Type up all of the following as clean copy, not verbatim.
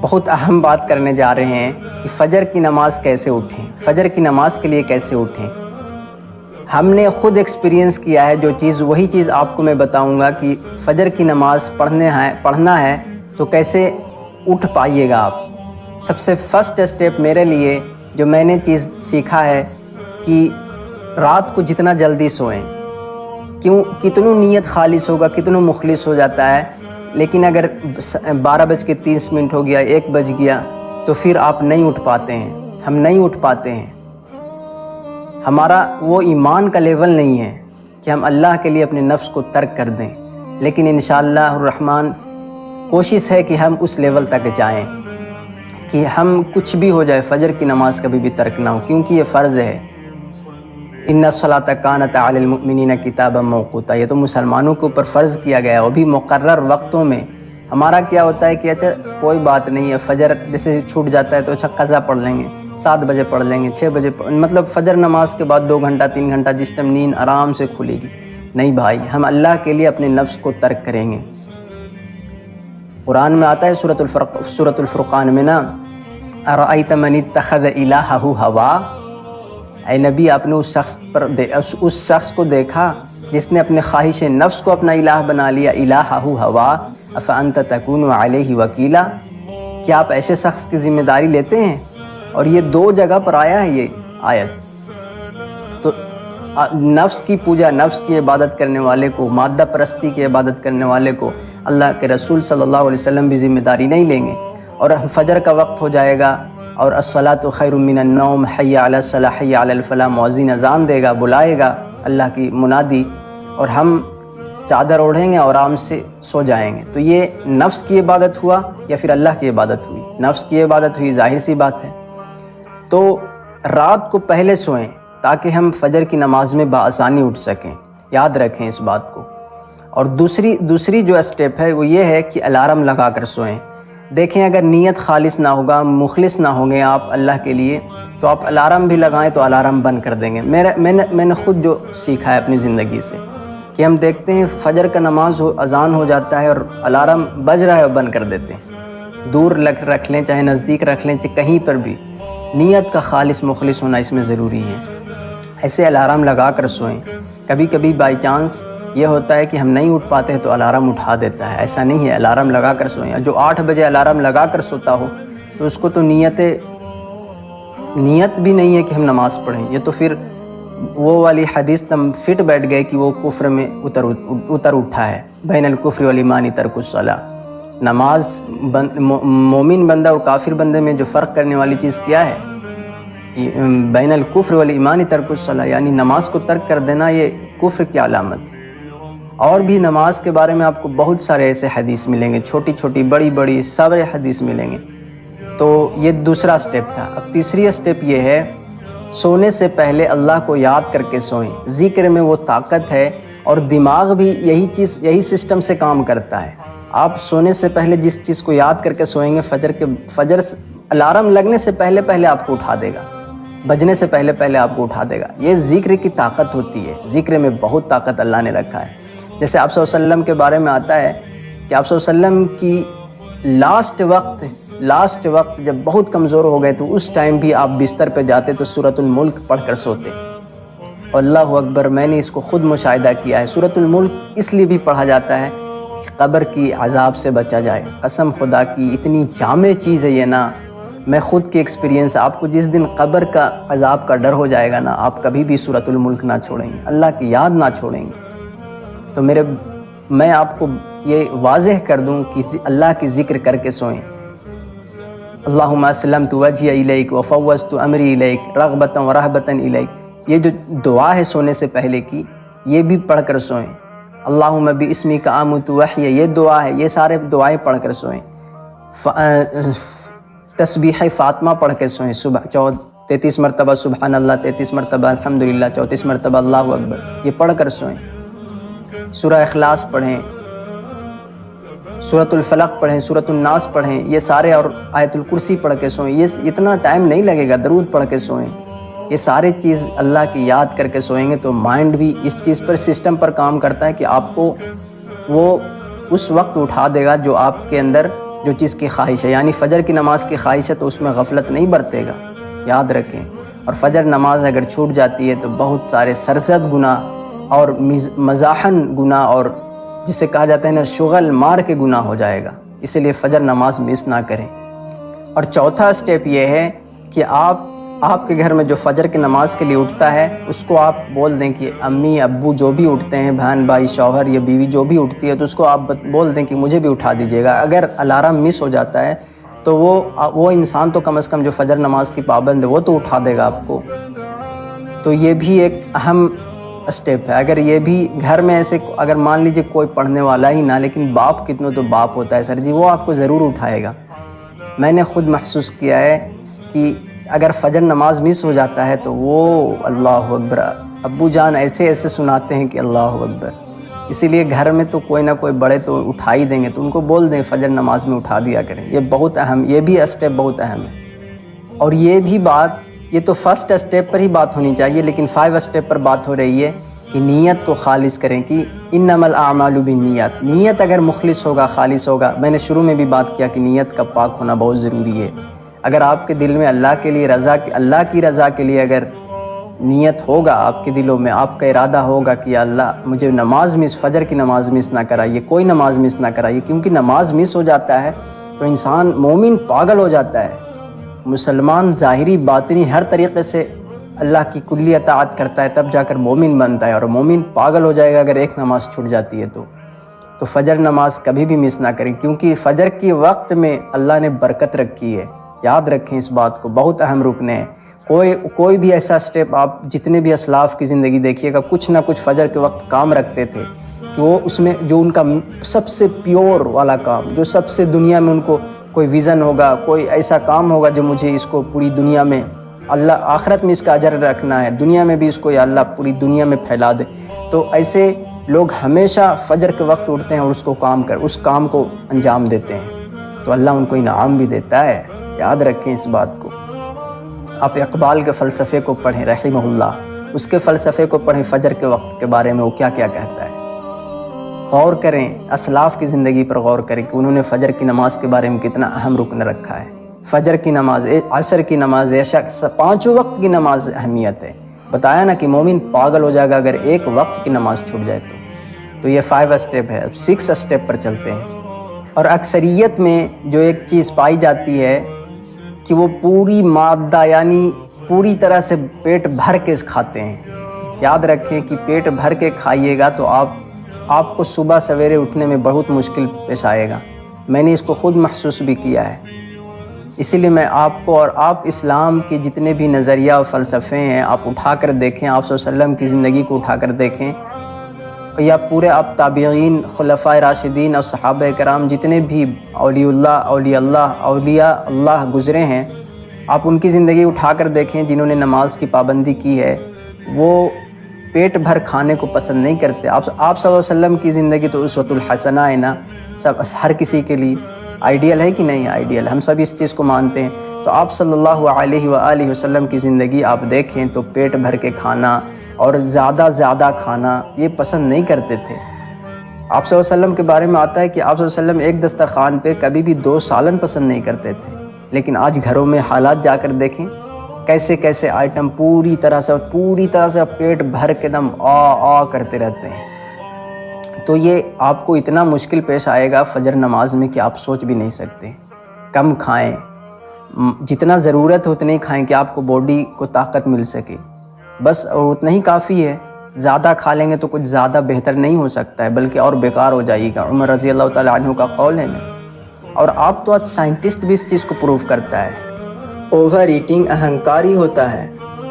بہت اہم بات کرنے جا رہے ہیں کہ فجر کی نماز کیسے اٹھیں، فجر کی نماز کے لیے کیسے اٹھیں۔ ہم نے خود ایکسپیرینس کیا ہے جو چیز، وہی چیز آپ کو میں بتاؤں گا کہ فجر کی نماز پڑھنا ہے تو کیسے اٹھ پائیے گا آپ۔ سب سے فرسٹ اسٹیپ میرے لیے جو میں نے چیز سیکھا ہے کہ رات کو جتنا جلدی سوئیں، کتنوں نیت خالص ہوگا، کتنوں مخلص ہو جاتا ہے، لیکن اگر 12:30 ہو گیا، 1 بج گیا تو پھر آپ نہیں اٹھ پاتے ہیں، ہم نہیں اٹھ پاتے ہیں۔ ہمارا وہ ایمان کا لیول نہیں ہے کہ ہم اللہ کے لیے اپنے نفس کو ترک کر دیں، لیکن انشاءاللہ الرحمن کوشش ہے کہ ہم اس لیول تک جائیں کہ ہم کچھ بھی ہو جائے فجر کی نماز کبھی بھی ترک نہ ہو، کیونکہ یہ فرض ہے۔ ان الصلاۃ کانت علی المؤمنین کتابا موقوتا، یہ تو مسلمانوں کے اوپر فرض کیا گیا ہے، وہ بھی مقرر وقتوں میں۔ ہمارا کیا ہوتا ہے کہ اچھا کوئی بات نہیں ہے، فجر جیسے چھوٹ جاتا ہے تو اچھا قضا پڑھ لیں گے، 7 بجے پڑھ لیں گے، 6 بجے مطلب فجر نماز کے بعد 2 گھنٹہ 3 گھنٹہ جس ٹائم نیند آرام سے کھلے گی۔ نہیں بھائی، ہم اللہ کے لیے اپنے نفس کو ترک کریں گے۔ قرآن میں آتا ہے سورۃ الفرقان میں نا، ارأیت من اتخذ الہہ ہوا، اے نبی آپ نے اس شخص کو دیکھا جس نے اپنے خواہش نفس کو اپنا الہ بنا لیا، الہہ ہوا افانت تکون علیہ وکیلا، کیا آپ ایسے شخص کی ذمہ داری لیتے ہیں؟ اور یہ 2 جگہ پر آیا ہے یہ آیت۔ تو نفس کی پوجا، نفس کی عبادت کرنے والے کو، مادہ پرستی کی عبادت کرنے والے کو اللہ کے رسول صلی اللہ علیہ وسلم بھی ذمہ داری نہیں لیں گے۔ اور فجر کا وقت ہو جائے گا اور الصلاۃ خیر من النوم، حی علی الصلاۃ حی علی الفلاح، مؤذن اذان دے گا، بلائے گا اللہ کی منادی، اور ہم چادر اوڑھیں گے اور آرام سے سو جائیں گے۔ تو یہ نفس کی عبادت ہوا یا پھر اللہ کی عبادت ہوئی؟ نفس کی عبادت ہوئی، ظاہر سی بات ہے۔ تو رات کو پہلے سوئیں تاکہ ہم فجر کی نماز میں بآسانی اٹھ سکیں، یاد رکھیں اس بات کو۔ اور دوسری جو اسٹیپ ہے وہ یہ ہے کہ الارم لگا کر سوئیں۔ دیکھیں اگر نیت خالص نہ ہوگا، مخلص نہ ہوں گے آپ اللہ کے لیے، تو آپ الارم بھی لگائیں تو الارم بند کر دیں گے۔ میں نے خود جو سیکھا ہے اپنی زندگی سے کہ ہم دیکھتے ہیں فجر کا نماز اذان ہو جاتا ہے اور الارم بج رہا ہے اور بند کر دیتے ہیں۔ دور رکھ لیں، چاہے نزدیک رکھ لیں، چاہے کہیں پر بھی، نیت کا خالص مخلص ہونا اس میں ضروری ہے۔ ایسے الارم لگا کر سوئیں۔ کبھی کبھی بائی چانس یہ ہوتا ہے کہ ہم نہیں اٹھ پاتے ہیں تو الارم اٹھا دیتا ہے، ایسا نہیں ہے، الارم لگا کر سوئیں۔ جو 8 بجے الارم لگا کر سوتا ہو تو اس کو تو نیت بھی نہیں ہے کہ ہم نماز پڑھیں۔ یہ تو پھر وہ والی حدیث تم فٹ بیٹھ گئے کہ وہ کفر میں اتر اٹھا ہے۔ بین الکفر والایمان ترک الصلاۃ، نماز مومن بندہ اور کافر بندے میں جو فرق کرنے والی چیز کیا ہے؟ بین الکفر والایمان ترک الصلاۃ، یعنی نماز کو ترک کر دینا یہ کفر کی علامت ہے۔ اور بھی نماز کے بارے میں آپ کو بہت سارے ایسے حدیث ملیں گے، چھوٹی چھوٹی بڑی بڑی سارے حدیث ملیں گے۔ تو یہ دوسرا اسٹیپ تھا۔ اب تیسری اسٹیپ یہ ہے، سونے سے پہلے اللہ کو یاد کر کے سوئیں۔ ذکر میں وہ طاقت ہے، اور دماغ بھی یہی سسٹم سے کام کرتا ہے۔ آپ سونے سے پہلے جس چیز کو یاد کر کے سوئیں گے، فجر الارم لگنے سے پہلے آپ کو اٹھا دے گا، بجنے سے پہلے آپ کو اٹھا دے گا۔ یہ ذکر کی طاقت ہوتی ہے، ذکر میں بہت طاقت اللہ نے رکھا ہے۔ جیسے آپ صلی اللہ علیہ وسلم کے بارے میں آتا ہے کہ آپ صلی اللہ علیہ وسلم کی لاسٹ وقت جب بہت کمزور ہو گئے تو اس ٹائم بھی آپ بستر پہ جاتے تو سورۃ الملک پڑھ کر سوتے۔ اللہ اکبر، میں نے اس کو خود مشاہدہ کیا ہے۔ سورۃ الملک اس لیے بھی پڑھا جاتا ہے کہ قبر کی عذاب سے بچا جائے۔ قسم خدا کی اتنی جامع چیز ہے یہ نا، میں خود کی ایکسپیرینس، آپ کو جس دن قبر کا عذاب کا ڈر ہو جائے گا نا، آپ کبھی بھی سورۃ الملک نہ چھوڑیں گے، اللہ کی یاد نہ چھوڑیں گے۔ تو میں آپ کو یہ واضح کر دوں کہ اللہ کی ذکر کر کے سوئیں۔ اللہم اسلمت وجہی الیک وفوضت امری الیک رغبۃ ورہبۃ الیک، یہ جو دعا ہے سونے سے پہلے کی، یہ بھی پڑھ کر سوئیں۔ اللہم باسمک آمنت واحیا، یہ دعا ہے، یہ سارے دعائیں پڑھ کر سوئیں۔ تسبیح فاطمہ پڑھ کے سوئیں، صبح 33 مرتبہ سبحان اللہ، 33 مرتبہ الحمدللہ، 34 مرتبہ اللہ اکبر، یہ پڑھ کر سوئیں۔ سورہ اخلاص پڑھیں، سورۃ الفلق پڑھیں، سورۃ الناس پڑھیں، یہ سارے، اور آیت الکرسی پڑھ کے سوئیں۔ یہ اتنا ٹائم نہیں لگے گا، درود پڑھ کے سوئیں۔ یہ سارے چیز اللہ کی یاد کر کے سوئیں گے تو مائنڈ بھی اس چیز پر، سسٹم پر کام کرتا ہے کہ آپ کو وہ اس وقت اٹھا دے گا جو آپ کے اندر جو چیز کی خواہش ہے، یعنی فجر کی نماز کی خواہش ہے تو اس میں غفلت نہیں برتے گا، یاد رکھیں۔ اور فجر نماز اگر چھوٹ جاتی ہے تو بہت سارے سرزد گناہ اور مزاحن گناہ اور جسے کہا جاتا ہے نا شغل مار کے گناہ ہو جائے گا، اسی لیے فجر نماز مس نہ کریں۔ اور چوتھا سٹیپ یہ ہے کہ آپ کے گھر میں جو فجر کی نماز کے لیے اٹھتا ہے اس کو آپ بول دیں کہ امی ابو جو بھی اٹھتے ہیں، بہن بھائی شوہر یا بیوی جو بھی اٹھتی ہے تو اس کو آپ بول دیں کہ مجھے بھی اٹھا دیجیے گا۔ اگر الارم مس ہو جاتا ہے تو وہ انسان تو کم از کم جو فجر نماز کی پابند ہے وہ تو اٹھا دے گا آپ کو۔ تو یہ بھی ایک اہم اسٹیپ ہے۔ اگر یہ بھی گھر میں ایسے اگر مان لیجئے کوئی پڑھنے والا ہی نہ، لیکن باپ کتنوں تو باپ ہوتا ہے سر جی، وہ آپ کو ضرور اٹھائے گا۔ میں نے خود محسوس کیا ہے کہ اگر فجر نماز مس ہو جاتا ہے تو وہ اللہ اکبر، ابو جان ایسے سناتے ہیں کہ اللہ اکبر۔ اسی لیے گھر میں تو کوئی نہ کوئی بڑے تو اٹھا ہی دیں گے، تو ان کو بول دیں فجر نماز میں اٹھا دیا کریں۔ یہ بہت اہم، یہ بھی اسٹیپ بہت اہم ہے۔ اور یہ بھی بات، یہ تو فرسٹ اسٹیپ پر ہی بات ہونی چاہیے، لیکن 5 اسٹیپ پر بات ہو رہی ہے کہ نیت کو خالص کریں کہ انما الاعمال بالنیات۔ نیت اگر مخلص ہوگا، خالص ہوگا، میں نے شروع میں بھی بات کیا کہ نیت کا پاک ہونا بہت ضروری ہے۔ اگر آپ کے دل میں اللہ کے لیے اللہ کی رضا کے لیے اگر نیت ہوگا، آپ کے دلوں میں آپ کا ارادہ ہوگا کہ اللہ مجھے فجر کی نماز مس نہ کرائیے، کوئی نماز مس نہ کرائیے، کیونکہ نماز مس ہو جاتا ہے تو انسان مومن پاگل ہو جاتا ہے۔ مسلمان ظاہری باطنی ہر طریقے سے اللہ کی کلی اطاعت کرتا ہے، تب جا کر مومن بنتا ہے، اور مومن پاگل ہو جائے گا اگر ایک نماز چھوٹ جاتی ہے تو فجر نماز کبھی بھی مس نہ کریں، کیونکہ فجر کے وقت میں اللہ نے برکت رکھی ہے۔ یاد رکھیں اس بات کو، بہت اہم رکن ہے۔ کوئی بھی ایسا سٹیپ آپ جتنے بھی اسلاف کی زندگی دیکھیے گا، کچھ نہ کچھ فجر کے وقت کام رکھتے تھے کہ وہ اس میں جو ان کا سب سے پیور والا کام، جو سب سے دنیا میں ان کو کوئی ویژن ہوگا، کوئی ایسا کام ہوگا جو مجھے اس کو پوری دنیا میں اللہ آخرت میں اس کا اجر رکھنا ہے، دنیا میں بھی اس کو یا اللہ پوری دنیا میں پھیلا دے۔ تو ایسے لوگ ہمیشہ فجر کے وقت اٹھتے ہیں اور اس کام کو انجام دیتے ہیں، تو اللہ ان کو انعام بھی دیتا ہے۔ یاد رکھیں اس بات کو۔ آپ اقبال کے فلسفے کو پڑھیں رحمہ اللہ، اس کے فلسفے کو پڑھیں، فجر کے وقت کے بارے میں وہ کیا کیا کہتا ہے، غور کریں، اسلاف کی زندگی پر غور کریں کہ انہوں نے فجر کی نماز کے بارے میں کتنا اہم رکن رکھا ہے۔ فجر کی نماز، عصر کی نماز، عشاء، 5 وقت کی نماز اہمیت ہے۔ بتایا نا کہ مومن پاگل ہو جائے گا اگر ایک وقت کی نماز چھوٹ جائے تو یہ 5 اسٹیپ ہے۔ اب 6 اسٹیپ پر چلتے ہیں۔ اور اکثریت میں جو ایک چیز پائی جاتی ہے کہ وہ پوری مادہ یعنی پوری طرح سے پیٹ بھر کے کھاتے ہیں۔ یاد رکھیں کہ پیٹ بھر کے کھائیے گا تو آپ کو صبح سویرے اٹھنے میں بہت مشکل پیش آئے گا۔ میں نے اس کو خود محسوس بھی کیا ہے، اسی لیے میں آپ کو، اور آپ اسلام کے جتنے بھی نظریہ اور فلسفے ہیں آپ اٹھا کر دیکھیں، آپ صلی اللہ علیہ وسلم کی زندگی کو اٹھا کر دیکھیں، یا پورے آپ تابعین، خلفائے راشدین اور صحابہ کرام جتنے بھی اولیاء اللہ گزرے ہیں، آپ ان کی زندگی اٹھا کر دیکھیں جنہوں نے نماز کی پابندی کی ہے، وہ پیٹ بھر کھانے کو پسند نہیں کرتے۔ آپ صلی اللہ علیہ وسلم کی زندگی تو اسوۃ الحسنہ ہے نا، ہر کسی کے لیے آئیڈیل ہے کہ نہیں آئیڈیل، ہم سب اس چیز کو مانتے ہیں۔ تو آپ صلی اللہ علیہ وآلہ وسلم کی زندگی آپ دیکھیں تو پیٹ بھر کے کھانا اور زیادہ کھانا یہ پسند نہیں کرتے تھے۔ آپ صلی اللہ علیہ وسلم کے بارے میں آتا ہے کہ آپ صلی اللہ علیہ وسلم ایک دسترخوان پہ کبھی بھی 2 سالن پسند نہیں کرتے تھے، لیکن آج گھروں میں حالات جا کر دیکھیں کیسے آئٹم پوری طرح سے پیٹ بھر کے دم آ کرتے رہتے ہیں۔ تو یہ آپ کو اتنا مشکل پیش آئے گا فجر نماز میں کہ آپ سوچ بھی نہیں سکتے۔ کم کھائیں، جتنا ضرورت ہے اتنا ہی کھائیں کہ آپ کو باڈی کو طاقت مل سکے، بس، اور اتنا ہی کافی ہے۔ زیادہ کھا لیں گے تو کچھ زیادہ بہتر نہیں ہو سکتا ہے، بلکہ اور بیکار ہو جائے گا۔ عمر رضی اللہ تعالیٰ عنہ کا قول ہے نا، اور آپ تو آج سائنٹسٹ بھی اس چیز کو پروف کرتا ہے، اوور ایٹنگ اہنکاری ہوتا ہے۔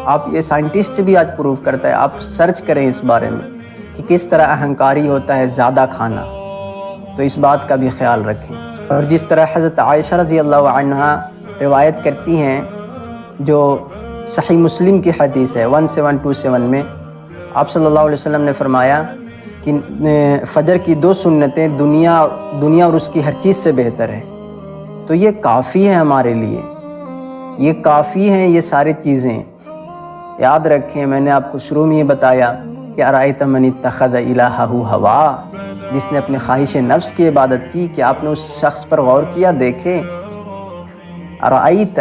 آپ یہ سائنٹسٹ بھی آج پروف کرتا ہے، آپ سرچ کریں اس بارے میں کہ کس طرح اہنکاری ہوتا ہے زیادہ کھانا، تو اس بات کا بھی خیال رکھیں۔ اور جس طرح حضرت عائشہ رضی اللہ عنہا روایت کرتی ہیں، جو صحیح مسلم کی حدیث ہے 1727 میں، آپ صلی اللہ علیہ وسلم نے فرمایا کہ فجر کی 2 سنتیں دنیا اور اس کی ہر چیز سے بہتر ہے۔ تو یہ کافی ہے ہمارے لیے، یہ کافی ہیں یہ ساری چیزیں۔ یاد رکھیں، میں نے آپ کو شروع میں یہ بتایا کہ ارأیت من اتخذ الہہ ہوا، جس نے اپنے خواہش نفس کی عبادت کی، کہ آپ نے اس شخص پر غور کیا؟ دیکھیں، ارائیت،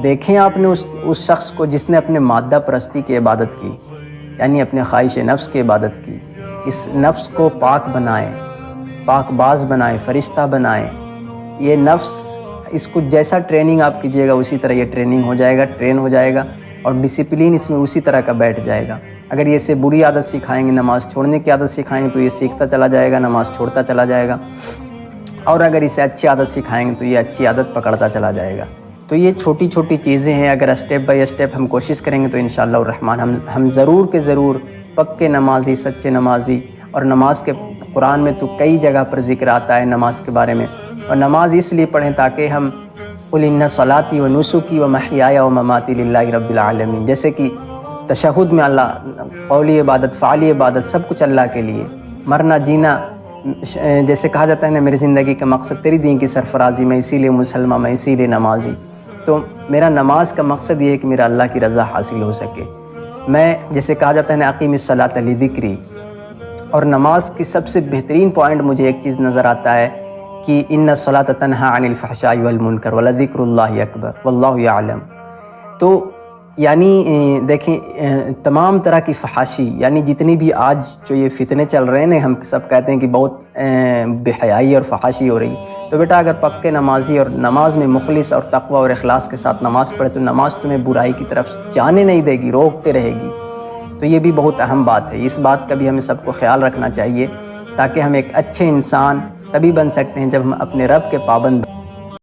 دیکھیں آپ نے اس شخص کو جس نے اپنے مادہ پرستی کی عبادت کی، یعنی اپنے خواہش نفس کی عبادت کی۔ اس نفس کو پاک بنائیں، پاک باز بنائیں، فرشتہ بنائیں۔ یہ نفس، اس کو جیسا ٹریننگ آپ کیجیے گا اسی طرح یہ ٹریننگ ہو جائے گا، ٹرین ہو جائے گا، اور ڈسپلین اس میں اسی طرح کا بیٹھ جائے گا۔ اگر یہ اسے بری عادت سکھائیں گے، نماز چھوڑنے کی عادت سکھائیں گے تو یہ سیکھتا چلا جائے گا، نماز چھوڑتا چلا جائے گا، اور اگر اسے اچھی عادت سکھائیں گے تو یہ اچھی عادت پکڑتا چلا جائے گا۔ تو یہ چھوٹی چھوٹی چیزیں ہیں، اگر اسٹیپ بائی اسٹیپ ہم کوشش کریں گے تو انشاءاللہ الرحمن ہم ضرور کے ضرور پکے نمازی، سچے نمازی۔ اور نماز کے قرآن میں تو کئی جگہ پر ذکر آتا ہے نماز کے بارے میں، اور نماز اس لیے پڑھیں تاکہ ہم قل ان صلاتی و نسکی و محیای و مماتی للہ رب العالمین، جیسے کہ تشہد میں اللہ، قولی عبادت، فعلی عبادت، سب کچھ اللہ کے لیے، مرنا جینا، جیسے کہا جاتا ہے نا، میری زندگی کا مقصد تیری دین کی سرفرازی، میں اسی لیے مسلمان، میں اسی لیے نمازی۔ تو میرا نماز کا مقصد یہ ہے کہ میرا اللہ کی رضا حاصل ہو سکے۔ میں، جیسے کہا جاتا ہے نا، اقیم الصلاۃ لذکری، اور نماز کی سب سے بہترین پوائنٹ مجھے ایک چیز نظر آتا ہے کہ ان الصلاۃ تنہی عن الفحشاء والمنکر ولذکر اللہ اکبر واللہ یعلم۔ تو یعنی دیکھیں، تمام طرح کی فحاشی، یعنی جتنی بھی آج جو یہ فتنے چل رہے ہیں، ہم سب کہتے ہیں کہ بہت بے حیائی اور فحاشی ہو رہی، تو بیٹا اگر پکے نمازی اور نماز میں مخلص اور تقوی اور اخلاص کے ساتھ نماز پڑھے تو نماز تمہیں برائی کی طرف جانے نہیں دے گی، روکتے رہے گی۔ تو یہ بھی بہت اہم بات ہے، اس بات کا بھی ہمیں سب کو خیال رکھنا چاہیے، تاکہ ہم ایک اچھے انسان تبھی بن سکتے ہیں جب ہم اپنے رب کے پابند